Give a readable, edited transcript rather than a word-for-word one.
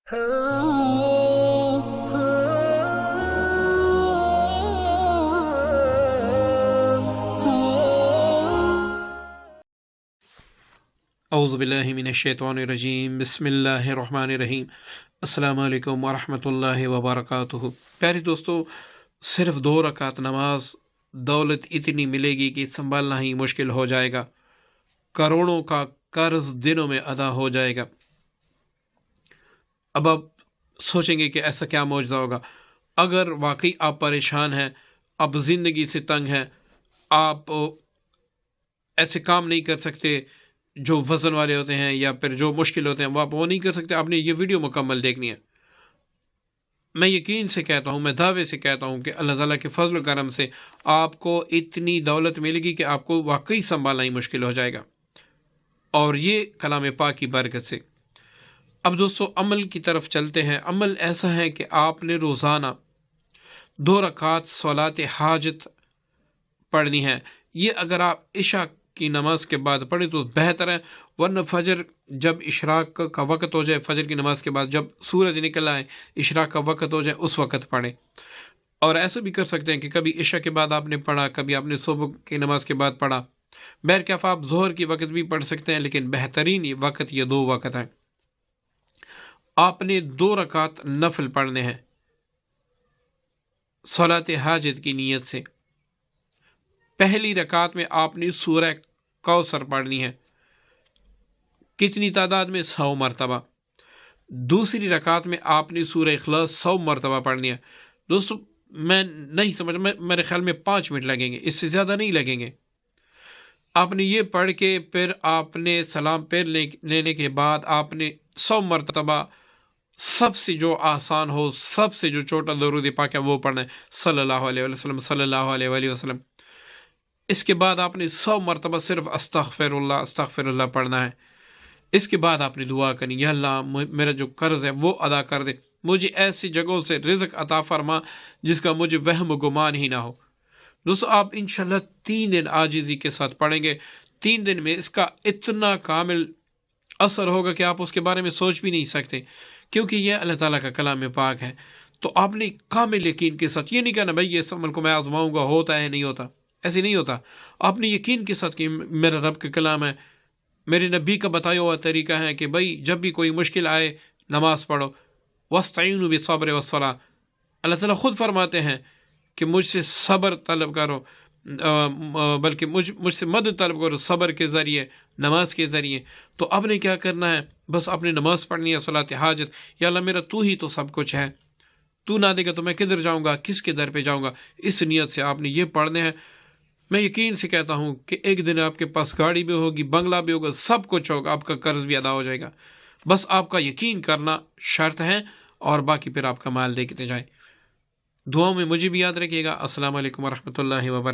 اعوذ باللہ من الشیطان الرجیم، بسم اللہ الرحمن الرحیم۔ السلام علیکم ورحمۃ اللہ وبرکاتہ۔ پیارے دوستو، صرف 2 رکعت نماز دولت اتنی ملے گی کہ سنبھالنا ہی مشکل ہو جائے گا، کروڑوں کا قرض دنوں میں ادا ہو جائے گا۔ اب آپ سوچیں گے کہ ایسا کیا معجزہ ہوگا؟ اگر واقعی آپ پریشان ہیں، آپ زندگی سے تنگ ہیں، آپ ایسے کام نہیں کر سکتے جو وزن والے ہوتے ہیں یا پھر جو مشکل ہوتے ہیں، وہ آپ وہ نہیں کر سکتے، آپ نے یہ ویڈیو مکمل دیکھنی ہے۔ میں یقین سے کہتا ہوں، میں دعوے سے کہتا ہوں کہ اللہ تعالیٰ کے فضل و کرم سے آپ کو اتنی دولت ملے گی کہ آپ کو واقعی سنبھالنا ہی مشکل ہو جائے گا، اور یہ کلام پاک کی برکت سے۔ اب دوستو، عمل کی طرف چلتے ہیں۔ عمل ایسا ہے کہ آپ نے روزانہ 2 رکعت صلاۃ حاجت پڑھنی ہے۔ یہ اگر آپ عشاء کی نماز کے بعد پڑھیں تو بہتر ہے، ورنہ فجر جب اشراق کا وقت ہو جائے، فجر کی نماز کے بعد جب سورج نکل آئے، اشراق کا وقت ہو جائے، اس وقت پڑھیں۔ اور ایسا بھی کر سکتے ہیں کہ کبھی عشاء کے بعد آپ نے پڑھا، کبھی آپ نے صبح کی نماز کے بعد پڑھا۔ بہرکیف آپ ظہر کی وقت بھی پڑھ سکتے ہیں، لیکن بہترین یہ وقت یہ 2 وقت ہیں۔ آپ نے 2 رکعت نفل پڑھنے ہیں صلاۃ حاجت کی نیت سے۔ پہلی رکعت میں آپ نے سورہ کوثر پڑھنی ہے، کتنی تعداد میں؟ 100 مرتبہ۔ دوسری رکعت میں آپ نے سورہ اخلاص 100 مرتبہ پڑھنی ہے۔ دوستو، میں نہیں سمجھ، میرے خیال میں 5 منٹ لگیں گے، اس سے زیادہ نہیں لگیں گے۔ آپ نے یہ پڑھ کے پھر آپ نے سلام پھیر لینے کے بعد آپ نے 100 مرتبہ سب سے جو آسان ہو، سب سے جو چھوٹا درود پاک ہے وہ پڑھنا ہے، صلی اللہ علیہ وسلم، صلی اللہ علیہ وآلہ وسلم۔ اس کے بعد آپ نے 100 مرتبہ صرف استغفر اللہ استغفر اللہ پڑھنا ہے۔ اس کے بعد آپ نے دعا کرنی، یا اللہ میرا جو قرض ہے وہ ادا کر دے، مجھے ایسی جگہوں سے رزق عطا فرما جس کا مجھے وہم و گمان ہی نہ ہو۔ دوستو، آپ انشاءاللہ 3 دن عاجزی کے ساتھ پڑھیں گے، 3 دن میں اس کا اتنا کامل اثر ہوگا کہ آپ اس کے بارے میں سوچ بھی نہیں سکتے، کیونکہ یہ اللہ تعالیٰ کا کلام پاک ہے۔ تو آپ نے کامل یقین کے ساتھ، یہ نہیں کہنا بھائی اس عمل کو میں آزماؤں گا، ہوتا ہے نہیں ہوتا، ایسے نہیں ہوتا۔ آپ نے یقین کے ساتھ کہ میرا رب کا کلام ہے، میرے نبی کا بتایا ہوا طریقہ ہے کہ بھائی جب بھی کوئی مشکل آئے نماز پڑھو، وَاسْتَعِینُوا بِالصَّبْرِ وَالصَّلَاةِ۔ اللہ تعالیٰ خود فرماتے ہیں کہ مجھ سے صبر طلب کرو، بلکہ مجھ سے مدد طلب کرو صبر کے ذریعے، نماز کے ذریعے۔ تو اب نے کیا کرنا ہے؟ بس اپنی نماز پڑھنی ہے، صلاۃ حاجت۔ یا اللہ میرا تو ہی تو سب کچھ ہے، تو نہ دے گا تو میں کدھر جاؤں گا، کس کے در پہ جاؤں گا؟ اس نیت سے آپ نے یہ پڑھنے ہیں۔ میں یقین سے کہتا ہوں کہ ایک دن آپ کے پاس گاڑی بھی ہوگی، بنگلہ بھی ہوگا، سب کچھ ہوگا، آپ کا قرض بھی ادا ہو جائے گا۔ بس آپ کا یقین کرنا شرط ہے، اور باقی پھر آپ کا مال دیکھتے جائیں۔ دعاؤں میں مجھے بھی یاد رکھیے گا۔ السلام علیکم ورحمۃ اللہ وبرکاتہ۔